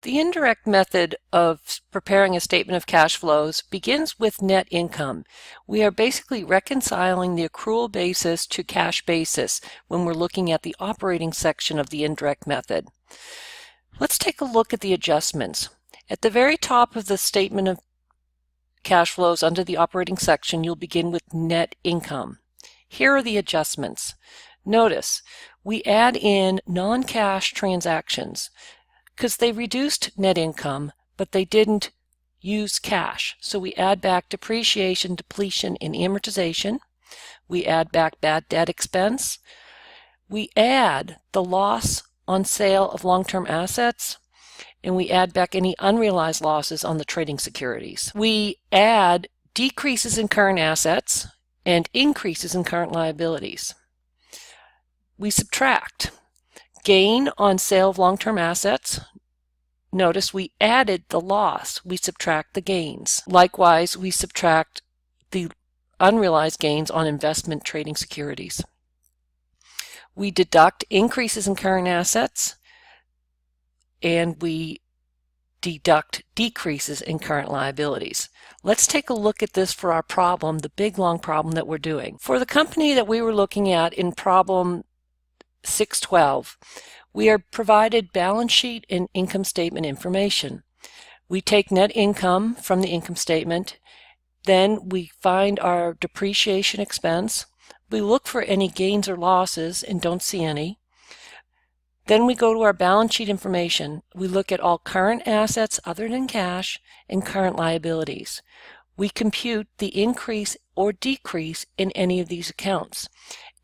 The indirect method of preparing a statement of cash flows begins with net income. We are basically reconciling the accrual basis to cash basis when we're looking at the operating section of the indirect method. Let's take a look at the adjustments. At the very top of the statement of cash flows under the operating section, you'll begin with net income. Here are the adjustments. Notice we add in non-cash transactions because they reduced net income, but they didn't use cash. So we add back depreciation, depletion, and amortization. We add back bad debt expense. We add the loss on sale of long-term assets, and we add back any unrealized losses on the trading securities. We add decreases in current assets and increases in current liabilities. We subtract gain on sale of long-term assets. Notice we added the loss, we subtract the gains. Likewise, we subtract the unrealized gains on investment trading securities. We deduct increases in current assets, and we deduct decreases in current liabilities. Let's take a look at this for our problem, the big long problem that we're doing. For the company that we were looking at in problem 612, we are provided balance sheet and income statement information. We take net income from the income statement, then we find our depreciation expense. We look for any gains or losses and don't see any. Then we go to our balance sheet information. We look at all current assets other than cash and current liabilities. We compute the increase or decrease in any of these accounts,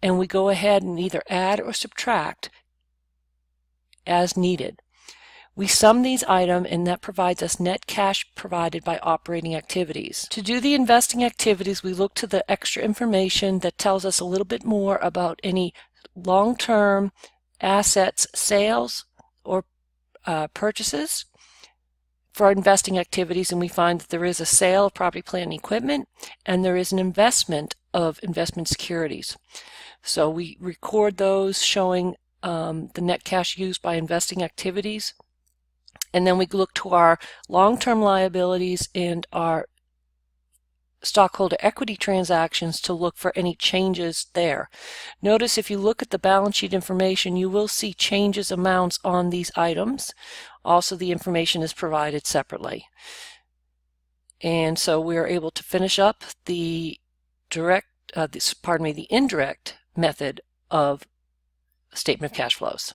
and we go ahead and either add or subtract as needed. We sum these items, and that provides us net cash provided by operating activities. To do the investing activities, we look to the extra information that tells us a little bit more about any long-term assets sales or purchases for our investing activities, and we find that there is a sale of property, plant, and equipment, and there is an investment of investment securities. So we record those showing the net cash used by investing activities, and then we look to our long-term liabilities and our stockholder equity transactions to look for any changes there. Notice if you look at the balance sheet information, you will see changes amounts on these items. Also, the information is provided separately. And so we are able to finish up the indirect method of statement of cash flows.